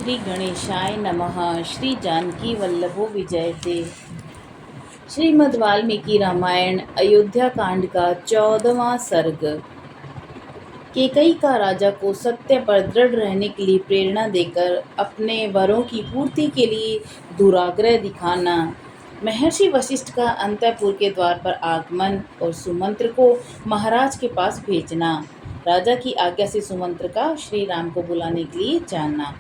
श्री गणेशाय नमः। श्री जानकी वल्लभो विजयते। श्रीमद् वाल्मीकि रामायण अयोध्या कांड का 14वां सर्ग। केकई का राजा को सत्य पर दृढ़ रहने के लिए प्रेरणा देकर अपने वरों की पूर्ति के लिए दुराग्रह दिखाना। महर्षि वशिष्ठ का अंतःपुर के द्वार पर आगमन और सुमंत्र को महाराज के पास भेजना। राजा की आज्ञा से सुमंत्र का श्री राम को बुलाने के लिए जानना।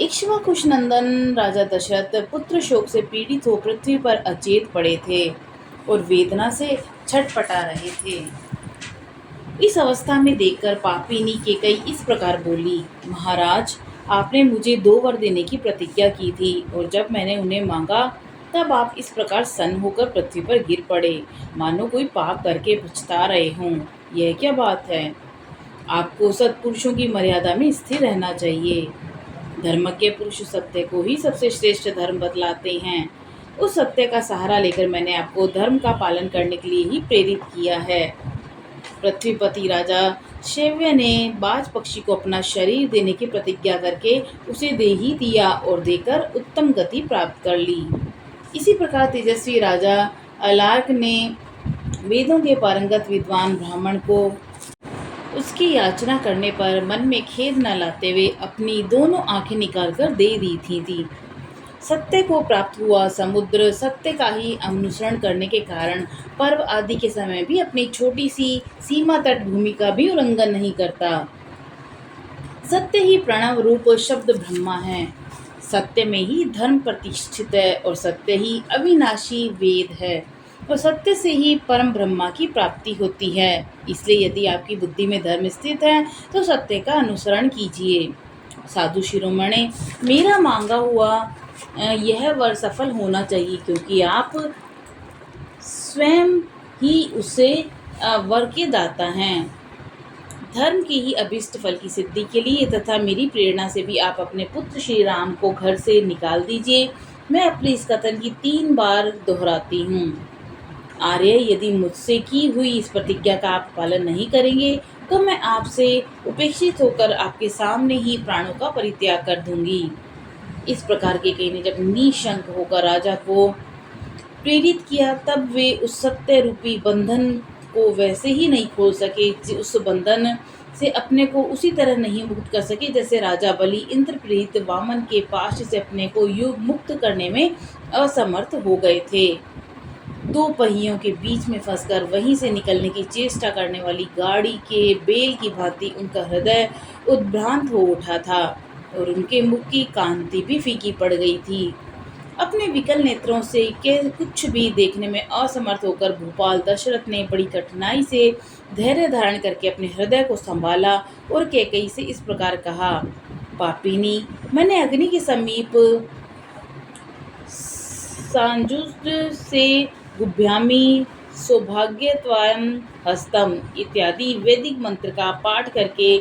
इक्ष्वाकुश नंदन राजा दशरथ पुत्र शोक से पीड़ित हो पृथ्वी पर अचेत पड़े थे और वेदना से छटपटा रहे थे। इस अवस्था में देखकर पापिनी केकई इस प्रकार बोली, महाराज, आपने मुझे 2 वर देने की प्रतिज्ञा की थी और जब मैंने उन्हें मांगा तब आप इस प्रकार सन्न होकर पृथ्वी पर गिर पड़े, मानो कोई पाप करके पछता रहे हों। यह क्या बात है? आपको सत्पुरुषों की मर्यादा में स्थिर रहना चाहिए। धर्मज्ञ पुरुष सत्य को ही सबसे श्रेष्ठ धर्म बतलाते हैं। उस सत्य का सहारा लेकर मैंने आपको धर्म का पालन करने के लिए ही प्रेरित किया है। पृथ्वीपति राजा शैव्य ने बाज पक्षी को अपना शरीर देने की प्रतिज्ञा करके उसे दे ही दिया और देकर उत्तम गति प्राप्त कर ली। इसी प्रकार तेजस्वी राजा अलार्क ने वेदों के पारंगत विद्वान ब्राह्मण को उसकी याचना करने पर मन में खेद न लाते हुए अपनी दोनों आंखें निकालकर दे दी थी। सत्य को प्राप्त हुआ समुद्र सत्य का ही अनुसरण करने के कारण पर्व आदि के समय भी अपनी छोटी सी सीमा तट भूमि का भी उल्लंघन नहीं करता। सत्य ही प्रणव रूप शब्द ब्रह्मा है। सत्य में ही धर्म प्रतिष्ठित है और सत्य ही अविनाशी वेद है और सत्य से ही परम ब्रह्मा की प्राप्ति होती है। इसलिए यदि आपकी बुद्धि में धर्म स्थित है तो सत्य का अनुसरण कीजिए। साधु शिरोमणि, मेरा मांगा हुआ यह वर सफल होना चाहिए, क्योंकि आप स्वयं ही उसे वर के दाता हैं। धर्म के ही अभिष्ट फल की सिद्धि के लिए तथा मेरी प्रेरणा से भी आप अपने पुत्र श्री राम को घर से निकाल दीजिए। मैं अपने इस कथन की 3 बार दोहराती हूँ। आर्य, यदि मुझसे की हुई इस प्रतिज्ञा का आप पालन नहीं करेंगे तो मैं आपसे उपेक्षित होकर आपके सामने ही प्राणों का परित्याग कर दूंगी। इस प्रकार केकई ने जब निशंक होकर राजा को प्रेरित किया तब वे उस सत्य रूपी बंधन को वैसे ही नहीं खोल सके, उस बंधन से अपने को उसी तरह नहीं मुक्त कर सके जैसे राजा बलि इंद्र प्रेरित वामन के पाश से अपने को युग मुक्त करने में असमर्थ हो गए थे। 2 पहियों के बीच में फंसकर वहीं से निकलने की चेष्टा करने वाली गाड़ी के बेल की भांति उनका हृदय उद्भ्रांत हो उठा था और उनके मुख की कांति भी फीकी पड़ गई थी। अपने विकल नेत्रों से कुछ भी देखने में असमर्थ होकर भूपाल दशरथ ने बड़ी कठिनाई से धैर्य धारण करके अपने हृदय को संभाला और कैकेयी से इस प्रकार कहा, पापिनी, मैंने अग्नि के समीप सांजुष्ट से गुभ्यामी सौभाग्यत्वायं हस्तम इत्यादि वैदिक मंत्र का पाठ करके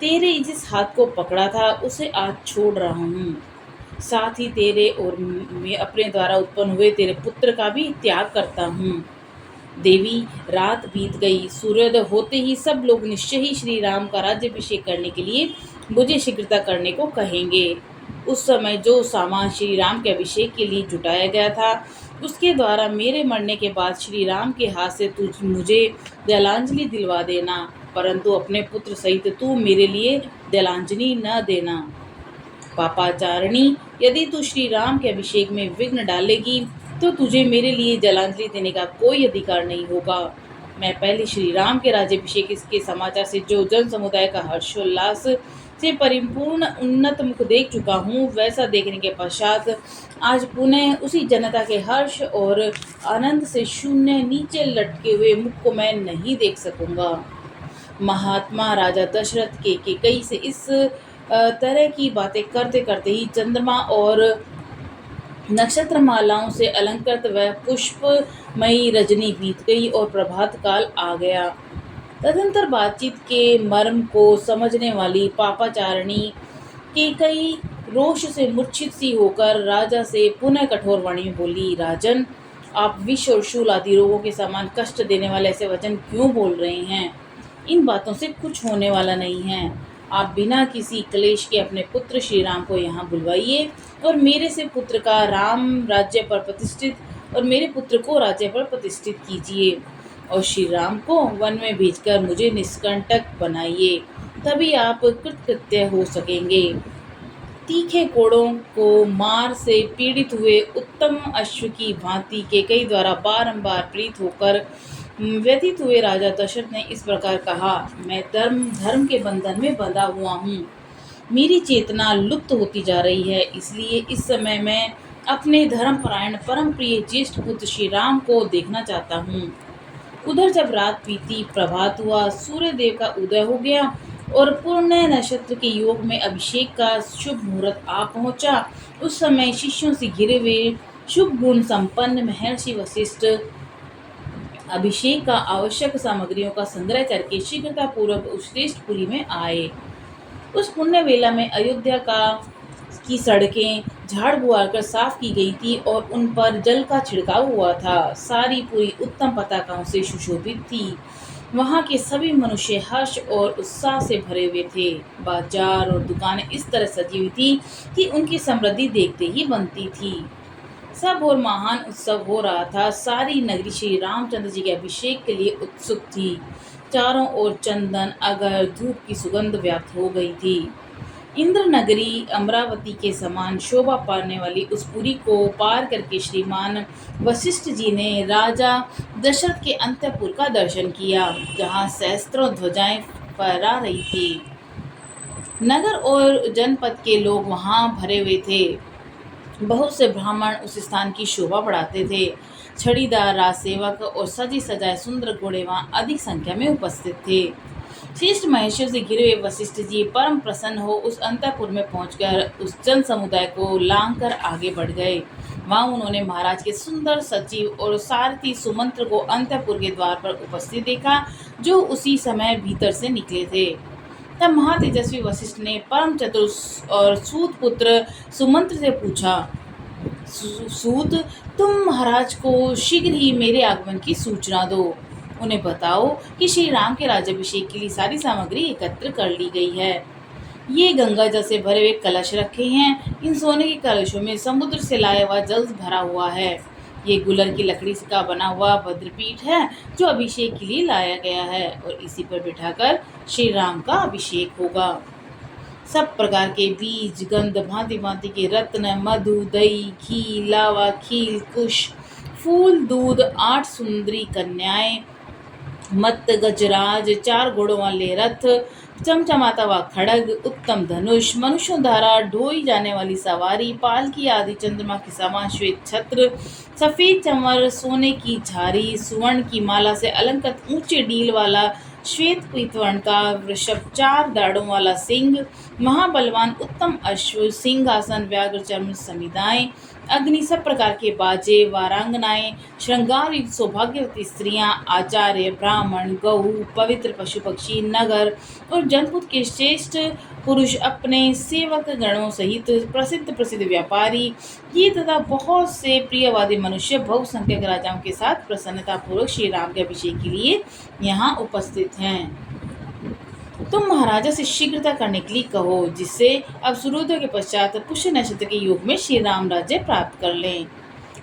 तेरे जिस हाथ को पकड़ा था उसे आज छोड़ रहा हूँ। साथ ही तेरे और मैं अपने द्वारा उत्पन्न हुए तेरे पुत्र का भी त्याग करता हूँ। देवी, रात बीत गई। सूर्योदय होते ही सब लोग निश्चय ही श्री राम का राज्याभिषेक करने के लिए मुझे शीघ्रता करने को कहेंगे। उस समय जो सामान श्री राम के अभिषेक के लिए जुटाया गया था उसके द्वारा मेरे मरने के बाद श्री राम के हाथ से तुझ मुझे दलांजलि दिलवा देना, परंतु अपने पुत्र सहित तू मेरे लिए दलांजलि न देना। पापाचारिणी, यदि तू श्री राम के अभिषेक में विघ्न डालेगी तो तुझे मेरे लिए जलांजलि देने का कोई अधिकार नहीं होगा। मैं पहले श्री राम के राज्याभिषेक के समाचार से जो जन समुदाय का हर्षोल्लास से परिपूर्ण उन्नत मुख देख चुका हूँ, वैसा देखने के पश्चात आज पुनः उसी जनता के हर्ष और आनंद से शून्य नीचे लटके हुए मुख को मैं नहीं देख सकूंगा। महात्मा राजा दशरथ के कैकेयी से इस तरह की बातें करते करते ही चंद्रमा और नक्षत्र मालाओं से अलंकृत व पुष्पमयी रजनी बीत गई और प्रभात काल आ गया। तदंतर बातचीत के मर्म को समझने वाली पापाचारिणी कैकेयी रोष से मूर्छित सी होकर राजा से पुनः कठोर वाणी में बोली, राजन, आप विष और शूल आदि रोगों के समान कष्ट देने वाले ऐसे वचन क्यों बोल रहे हैं? इन बातों से कुछ होने वाला नहीं है। आप बिना किसी क्लेश के अपने पुत्र श्री राम को यहाँ बुलवाइए और मेरे से पुत्र का राम राज्य पर प्रतिष्ठित और मेरे पुत्र को राज्य पर प्रतिष्ठित कीजिए और श्री राम को वन में भेजकर मुझे निष्कंटक बनाइए, तभी आप कृतकृत्य हो सकेंगे। तीखे कोड़ों को मार से पीड़ित हुए उत्तम अश्व की भांति केकई द्वारा बारंबार प्रीत होकर व्यतीत हुए राजा दशरथ ने इस प्रकार कहा, मैं धर्म के बंधन में बंधा हुआ हूँ। मेरी चेतना लुप्त होती जा रही है, इसलिए इस समय मैं अपने धर्मपरायण परम प्रिय ज्येष्ठ पुत्र श्री राम को देखना चाहता हूँ। उधर जब रात बीती, प्रभात हुआ, सूर्य देव का उदय हो गया और पूर्ण नक्षत्र के योग में अभिषेक का शुभ मुहूर्त आ पहुंचा। उस समय शिष्यों से घिरे हुए शुभ गुण संपन्न महर्षि वशिष्ठ अभिषेक का आवश्यक सामग्रियों का संग्रह करके शीघ्रता पूर्वक उस श्रेष्ठपुरी में आए। उस पुण्य वेला में अयोध्या की सड़कें झाड़ बुआर कर साफ की गई थी और उन पर जल का छिड़काव हुआ था। सारी पूरी उत्तम पताकाओं से सुशोभित थी। वहाँ के सभी मनुष्य हर्ष और उत्साह से भरे हुए थे। बाजार और दुकानें इस तरह सजी हुई थी कि उनकी समृद्धि देखते ही बनती थी। सब और महान उत्सव हो रहा था। सारी नगरी श्री रामचंद्र जी के अभिषेक के लिए उत्सुक थी। चारों ओर चंदन, अगर, धूप की सुगंध व्याप्त हो गई थी। इंद्र नगरी अमरावती के समान शोभा पाने वाली उस पुरी को पार करके श्रीमान वशिष्ठ जी ने राजा दशरथ के अंतःपुर का दर्शन किया, जहाँ सहस्त्रों ध्वजाएं फहरा रही थी। नगर और जनपद के लोग वहाँ भरे हुए थे। बहुत से ब्राह्मण उस स्थान की शोभा बढ़ाते थे। छड़ीदार, राजसेवक और सजी सजाए सुंदर घोड़े वहाँ अधिक संख्या में उपस्थित थे। श्रेष्ठ महेश्वर से घिरे हुए वशिष्ठ जी परम प्रसन्न हो उस अंतःपुर में पहुंचकर उस जन समुदाय को लांग कर आगे बढ़ गए। वहां उन्होंने महाराज के सुंदर सचिव और सारथी सुमंत्र को अंतःपुर के द्वार पर उपस्थित देखा, जो उसी समय भीतर से निकले थे। तब महातेजस्वी वशिष्ठ ने परम चतुर और सूत पुत्र सुमंत्र से पूछा, सूत, तुम महाराज को शीघ्र ही मेरे आगमन की सूचना दो। उन्हें बताओ कि श्री राम के राज्याभिषेक के लिए सारी सामग्री एकत्र कर ली गई है। ये गंगा जल से भरे हुए कलश रखे हैं। इन सोने के कलशों में समुद्र से लाया हुआ जल भरा हुआ है। ये गुलर की लकड़ी का बना हुआ भद्रपीठ है, जो अभिषेक के लिए लाया गया है और इसी पर बिठाकर श्री राम का अभिषेक होगा। सब प्रकार के बीज, गंध, भांति भांति के रत्न, मधु, दही, घी, लावा, खील, कुश, फूल, दूध, 8 सुंदरी कन्याएं, मत्त, गजराज, 4 घोड़ों वाले रथ, चमचमाता हुआ खड़ग, उत्तम धनुष, मनुष्यों द्वारा ढोई जाने वाली सवारी, पालकी आदि, चंद्रमा के समान श्वेत छत्र, सफेद चंवर, सोने की झारी, सुवर्ण की माला से अलंकृत ऊंचे डील वाला श्वेत पीतवर्ण का वृषभ, 4 दाढ़ों वाला सिंह, महाबलवान उत्तम अश्व, सिंहासन, व्याघ्र चर्म समिदाएं, अग्नि, सब प्रकार के बाजे, वारांगनाएं, श्रृंगार युक्त सौभाग्यवती स्त्रियां, आचार्य, ब्राह्मण, गऊ, पवित्र पशु पक्षी, नगर और जनपद के श्रेष्ठ पुरुष, अपने सेवक गणों सहित प्रसिद्ध व्यापारी, ये तथा बहुत से प्रियवादी मनुष्य बहुसंख्यक राजाओं के साथ प्रसन्नता पूर्वक श्री राम के अभिषेक के लिए यहाँ उपस्थित हैं। तुम महाराजा से शीघ्रता करने के लिए कहो, जिससे अब सूर्योदय के पश्चात पुष्य नक्षत्र के युग में श्री राम राज्य प्राप्त कर लें।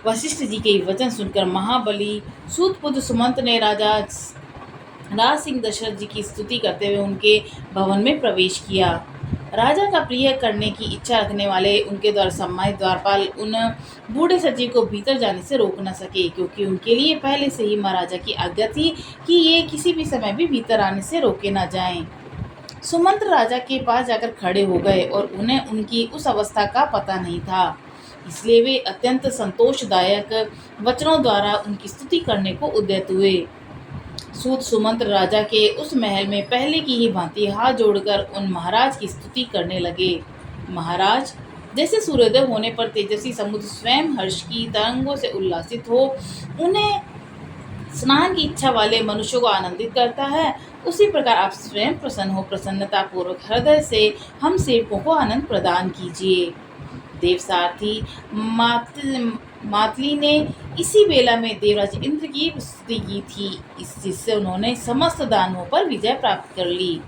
वशिष्ठ जी के वचन सुनकर महाबली सूतपुत्र सुमंत ने राज सिंह दशरथ जी की स्तुति करते हुए उनके भवन में प्रवेश किया। राजा का प्रिय करने की इच्छा रखने वाले उनके द्वारा सम्मानित द्वारपाल उन बूढ़े सचिव को भीतर जाने से रोक न सके, क्योंकि उनके लिए पहले से ही महाराजा की आज्ञा थी कि ये किसी भी समय भी भीतर आने से रोके न जाएं। सुमंत्र राजा के पास जाकर खड़े हो गए और उन्हें उनकी उस अवस्था का पता नहीं था, इसलिए वे अत्यंत संतोषदायक वचनों द्वारा उनकी स्तुति करने को उद्यत हुए। सूत सुमंत्र राजा के उस महल में पहले की ही भांति हाथ जोड़कर उन महाराज की स्तुति करने लगे। महाराज, जैसे सूर्योदय होने पर तेजस्वी समुद्र स्वयं हर्ष की तरंगों से उल्लासित हो उन्हें स्नान की इच्छा वाले मनुष्यों को आनंदित करता है, उसी प्रकार आप स्वयं प्रसन्न हो प्रसन्नता पूर्वक हृदय से हम सेवकों को आनंद प्रदान कीजिए। देवसारथी मातली ने इसी वेला में देवराज इंद्र की स्तुति की थी, जिससे उन्होंने समस्त दानवों पर विजय प्राप्त कर ली।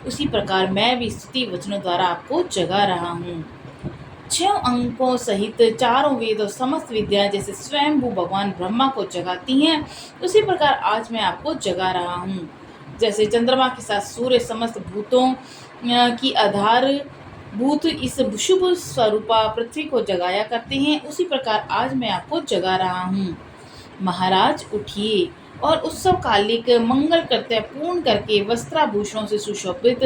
उसी प्रकार मैं भी स्तुति वचनों द्वारा आपको जगा रहा हूँ। 6 अंकों सहित चारों वेद और समस्त विद्याएं जैसे स्वयंभू भगवान ब्रह्मा को जगाती हैं, उसी प्रकार आज मैं आपको जगा रहा हूँ। जैसे चंद्रमा के साथ सूर्य समस्त भूतों की आधार भूत इस शुभ स्वरूपा पृथ्वी को जगाया करते हैं, उसी प्रकार आज मैं आपको जगा रहा हूँ। महाराज उठिए और उत्सव कालिक मंगल कर्तव्य पूर्ण करके वस्त्राभूषणों से सुशोभित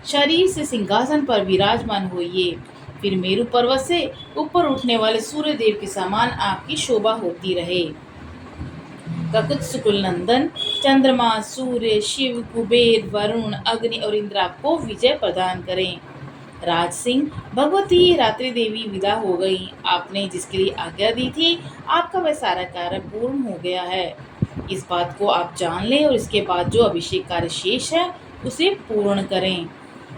शरीर से सिंहासन पर विराजमान होइए। फिर मेरु पर्वत से ऊपर उठने वाले सूर्य देव के समान आपकी शोभा होती रहे। ककुत सुकुल नंदन चंद्रमा, सूर्य, शिव, कुबेर, वरुण, अग्नि और इंद्र आपको विजय प्रदान करें। राज सिंह, भगवती रात्रि देवी विदा हो गई। आपने जिसके लिए आज्ञा दी थी, आपका वह सारा कार्य पूर्ण हो गया है। इस बात को आप जान लें और इसके बाद जो अभिषेक कार्य शेष है उसे पूर्ण करें।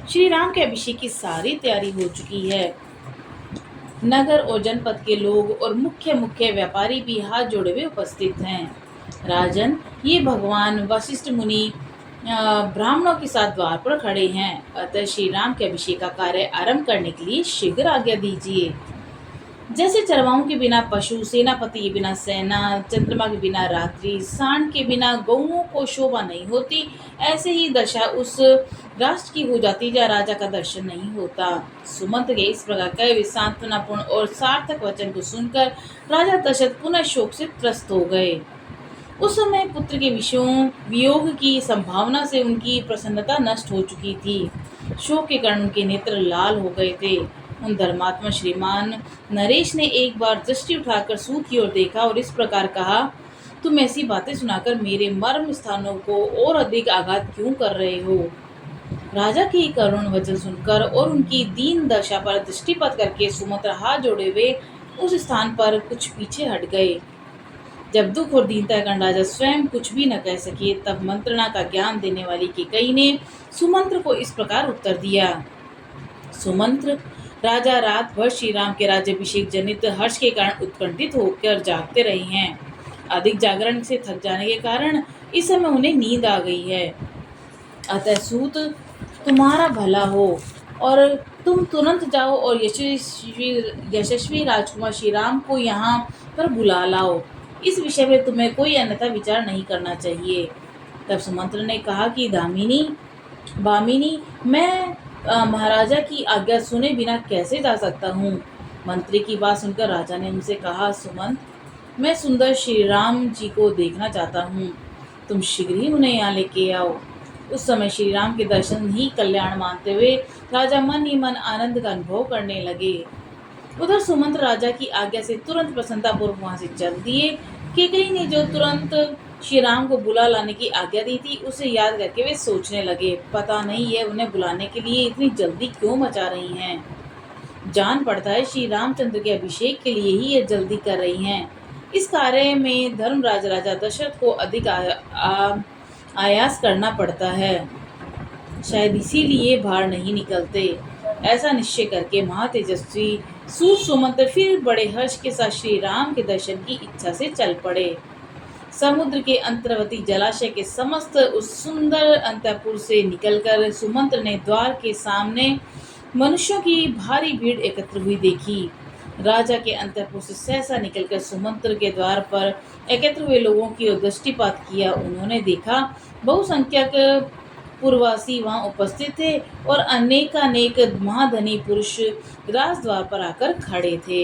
श्री राम के अभिषेक की सारी तैयारी हो चुकी है। नगर और जनपद के लोग और मुख्य मुख्य व्यापारी भी हाथ जोड़े हुए उपस्थित हैं। राजन, ये भगवान वशिष्ठ मुनि ब्राह्मणों के साथ द्वार पर खड़े हैं, अतः श्री राम के अभिषेक का कार्य आरंभ करने के लिए शीघ्र आज्ञा दीजिए। जैसे चरवाहों के बिना पशु, सेनापति के बिना सेना, चंद्रमा के बिना रात्रि, सांड के बिना गौओं को शोभा नहीं होती, ऐसे ही दशा उस राष्ट्र की हो जाती जहाँ राजा का दर्शन नहीं होता। सुमंत के इस प्रकार कहे सांत्वनापूर्ण और सार्थक वचन को सुनकर राजा दशरथ पुनः शोक से त्रस्त हो गए। उस समय पुत्र के वियोग की संभावना से उनकी प्रसन्नता नष्ट हो चुकी थी। शोक के कारण उनके नेत्र लाल हो गए थे। उन धर्मात्मा श्रीमान नरेश ने एक बार दृष्टि उठाकर सूत की ओर देखा और इस प्रकार कहा, तुम ऐसी बातें सुनाकर मेरे मर्म स्थानों को और अधिक आघात क्यों कर रहे हो? राजा की करुण वचन सुनकर और उनकी दीन दशा पर दृष्टिपात करके सुमंत्र हाथ जोड़े हुए उस स्थान पर कुछ पीछे हट गए। जब दुख और दीनता के कारण राजा स्वयं कुछ भी न कह सके, तब मंत्रणा का ज्ञान देने वाली कैकेयी ने सुमंत्र को इस प्रकार उत्तर दिया। सुमंत्र, राजा रात भर श्री राम के राज्याभिषेक जनित हर्ष के कारण उत्कंठित होकर जागते रहे हैं। अधिक जागरण से थक जाने के कारण इस समय उन्हें नींद आ गई है। अतः सूत, तुम्हारा भला हो और तुम तुरंत जाओ और यशस्वी राजकुमार श्री राम को यहाँ पर बुला लाओ। इस विषय में तुम्हें कोई अन्यथा विचार नहीं करना चाहिए। तब सुमंत्र ने कहा कि भामिनी, मैं महाराजा की आज्ञा सुने बिना कैसे जा सकता हूँ? मंत्री की बात सुनकर राजा ने उनसे कहा, सुमंत, मैं सुंदर श्री राम जी को देखना चाहता हूँ, तुम शीघ्र ही उन्हें यहाँ लेके आओ। उस समय श्री राम के दर्शन ही कल्याण मानते हुए राजा मन ही मन आनंद का अनुभव करने लगे। उधर सुमंत्र राजा की आज्ञा से तुरंत प्रसन्नतापूर्वक वहां से चल दिए। कैकेयी ने जो तुरंत श्री राम को बुला लाने की आज्ञा दी थी, उसे याद करके वे सोचने लगे, पता नहीं ये उन्हें बुलाने के लिए इतनी जल्दी क्यों मचा रही हैं। जान पड़ता है श्री रामचंद्र के अभिषेक के लिए ही ये जल्दी कर रही हैं। इस कार्य में धर्मराज राजा दशरथ को अधिक आयास करना पड़ता है, शायद इसीलिए बाहर नहीं निकलते। ऐसा निश्चय करके महातेजस्वी सूत सुमंत्र फिर बड़े हर्ष के साथ श्री राम के दर्शन की इच्छा से चल पड़े। समुद्र के अंतर्वर्ती जलाशय के समस्त उस सुंदर अंतःपुर से निकलकर सुमंत्र ने द्वार के सामने मनुष्यों की भारी भीड़ एकत्र हुई देखी। राजा के अंतःपुर से सहसा निकलकर सुमंत्र के द्वार पर एकत्र हुए लोगों की ओर दृष्टिपात किया। उन्होंने देखा बहुसंख्यक पूर्ववासी वहां उपस्थित थे और अनेकानेक महाधनी पुरुष राजद्वार पर आकर खड़े थे।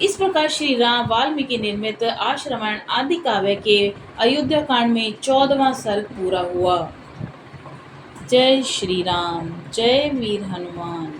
इस प्रकार श्री राम वाल्मीकि निर्मित आश्रमायण आदि काव्य के अयोध्या कांड में 14वां सर्ग पूरा हुआ। जय श्री राम, जय वीर हनुमान।